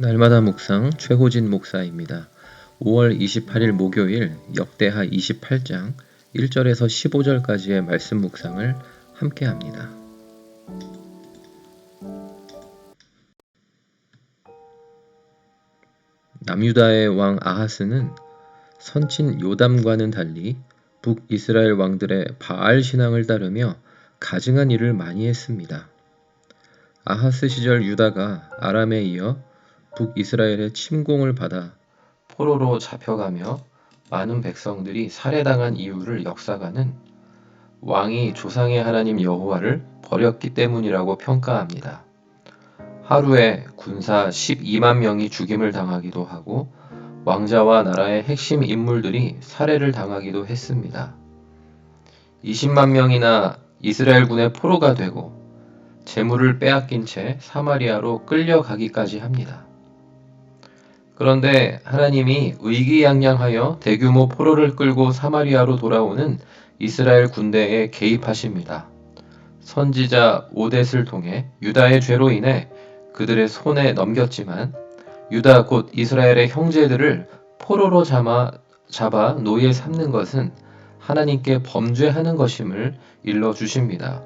날마다 묵상 최호진 목사입니다. 5월 28일 목요일 역대하 28장 1절에서 15절까지의 말씀 묵상을 함께 합니다. 남유다의 왕 아하스는 선친 요담과는 달리 북이스라엘 왕들의 바알 신앙을 따르며 가증한 일을 많이 했습니다. 아하스 시절 유다가 아람에 이어 북이스라엘의 침공을 받아 포로로 잡혀가며 많은 백성들이 살해당한 이유를 역사가는 왕이 조상의 하나님 여호와를 버렸기 때문이라고 평가합니다. 하루에 군사 12만 명이 죽임을 당하기도 하고 왕자와 나라의 핵심 인물들이 살해를 당하기도 했습니다. 20만 명이나 이스라엘군의 포로가 되고 재물을 빼앗긴 채 사마리아로 끌려가기까지 합니다. 그런데 하나님이 의기양양하여 대규모 포로를 끌고 사마리아로 돌아오는 이스라엘 군대에 개입하십니다. 선지자 오뎃을 통해 유다의 죄로 인해 그들의 손에 넘겼지만 유다 곧 이스라엘의 형제들을 포로로 잡아 노예 삼는 것은 하나님께 범죄하는 것임을 일러주십니다.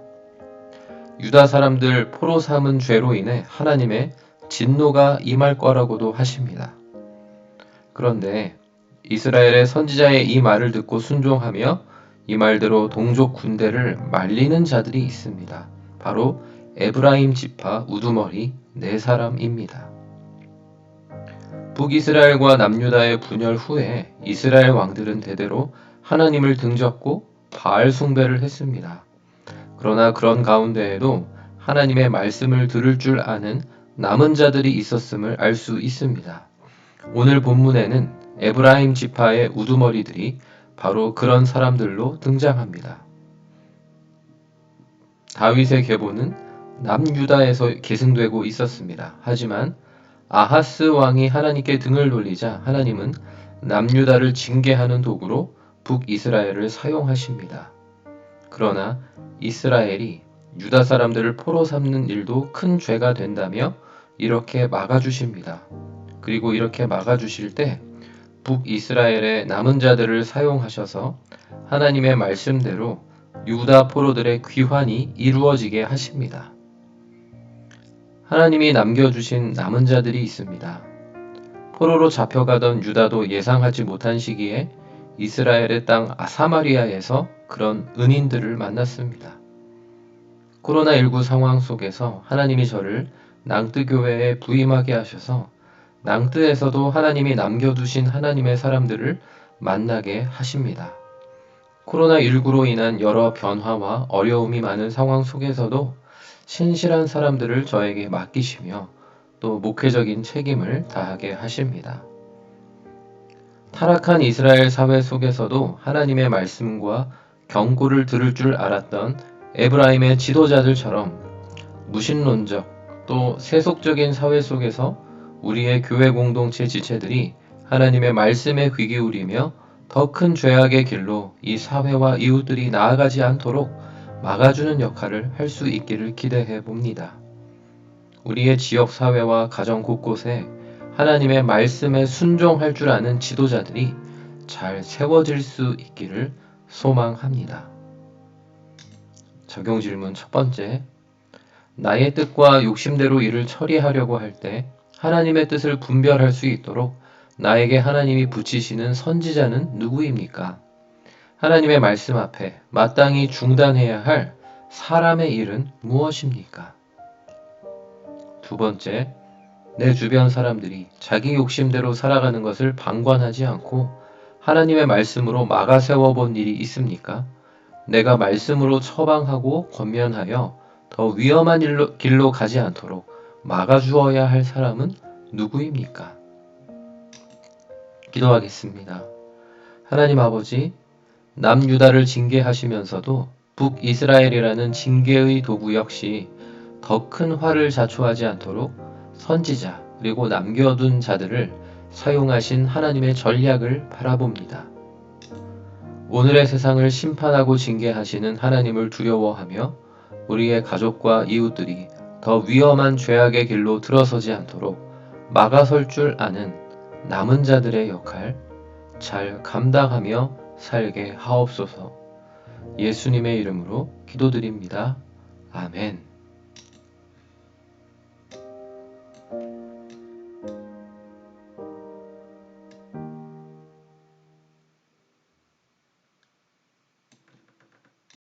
유다 사람들 포로 삼은 죄로 인해 하나님의 진노가 임할 거라고도 하십니다. 그런데 이스라엘의 선지자의 이 말을 듣고 순종하며 이 말대로 동족 군대를 말리는 자들이 있습니다. 바로 에브라임 지파 우두머리 4사람입니다. 북이스라엘과 남유다의 분열 후에 이스라엘 왕들은 대대로 하나님을 등졌고 바알 숭배를 했습니다. 그러나 그런 가운데에도 하나님의 말씀을 들을 줄 아는 남은 자들이 있었음을 알 수 있습니다. 오늘 본문에는 에브라임 지파의 우두머리들이 바로 그런 사람들로 등장합니다. 다윗의 계보는 남유다에서 계승되고 있었습니다. 하지만 아하스 왕이 하나님께 등을 돌리자 하나님은 남유다를 징계하는 도구로 북이스라엘을 사용하십니다. 그러나 이스라엘이 유다 사람들을 포로 삼는 일도 큰 죄가 된다며 이렇게 막아주십니다. 그리고 이렇게 막아주실 때 북이스라엘의 남은 자들을 사용하셔서 하나님의 말씀대로 유다 포로들의 귀환이 이루어지게 하십니다. 하나님이 남겨주신 남은 자들이 있습니다. 포로로 잡혀가던 유다도 예상하지 못한 시기에 이스라엘의 땅 사마리아에서 그런 은인들을 만났습니다. 코로나19 상황 속에서 하나님이 저를 낭뜨교회에 부임하게 하셔서 낭뜨에서도 하나님이 남겨두신 하나님의 사람들을 만나게 하십니다. 코로나19로 인한 여러 변화와 어려움이 많은 상황 속에서도 신실한 사람들을 저에게 맡기시며 또 목회적인 책임을 다하게 하십니다. 타락한 이스라엘 사회 속에서도 하나님의 말씀과 경고를 들을 줄 알았던 에브라임의 지도자들처럼 무신론적 또 세속적인 사회 속에서 우리의 교회 공동체 지체들이 하나님의 말씀에 귀 기울이며 더 큰 죄악의 길로 이 사회와 이웃들이 나아가지 않도록 막아주는 역할을 할 수 있기를 기대해 봅니다. 우리의 지역 사회와 가정 곳곳에 하나님의 말씀에 순종할 줄 아는 지도자들이 잘 세워질 수 있기를 소망합니다. 적용 질문 첫 번째. 나의 뜻과 욕심대로 일을 처리하려고 할 때 하나님의 뜻을 분별할 수 있도록 나에게 하나님이 붙이시는 선지자는 누구입니까? 하나님의 말씀 앞에 마땅히 중단해야 할 사람의 일은 무엇입니까? 두 번째, 내 주변 사람들이 자기 욕심대로 살아가는 것을 방관하지 않고 하나님의 말씀으로 막아 세워본 일이 있습니까? 내가 말씀으로 처방하고 권면하여 더 위험한 길로 가지 않도록 막아주어야 할 사람은 누구입니까? 기도하겠습니다. 하나님 아버지, 남유다를 징계하시면서도 북이스라엘이라는 징계의 도구 역시 더 큰 화를 자초하지 않도록 선지자 그리고 남겨둔 자들을 사용하신 하나님의 전략을 바라봅니다. 오늘의 세상을 심판하고 징계하시는 하나님을 두려워하며 우리의 가족과 이웃들이 더 위험한 죄악의 길로 들어서지 않도록 막아설 줄 아는 남은 자들의 역할 잘 감당하며 살게 하옵소서. 예수님의 이름으로 기도드립니다. 아멘.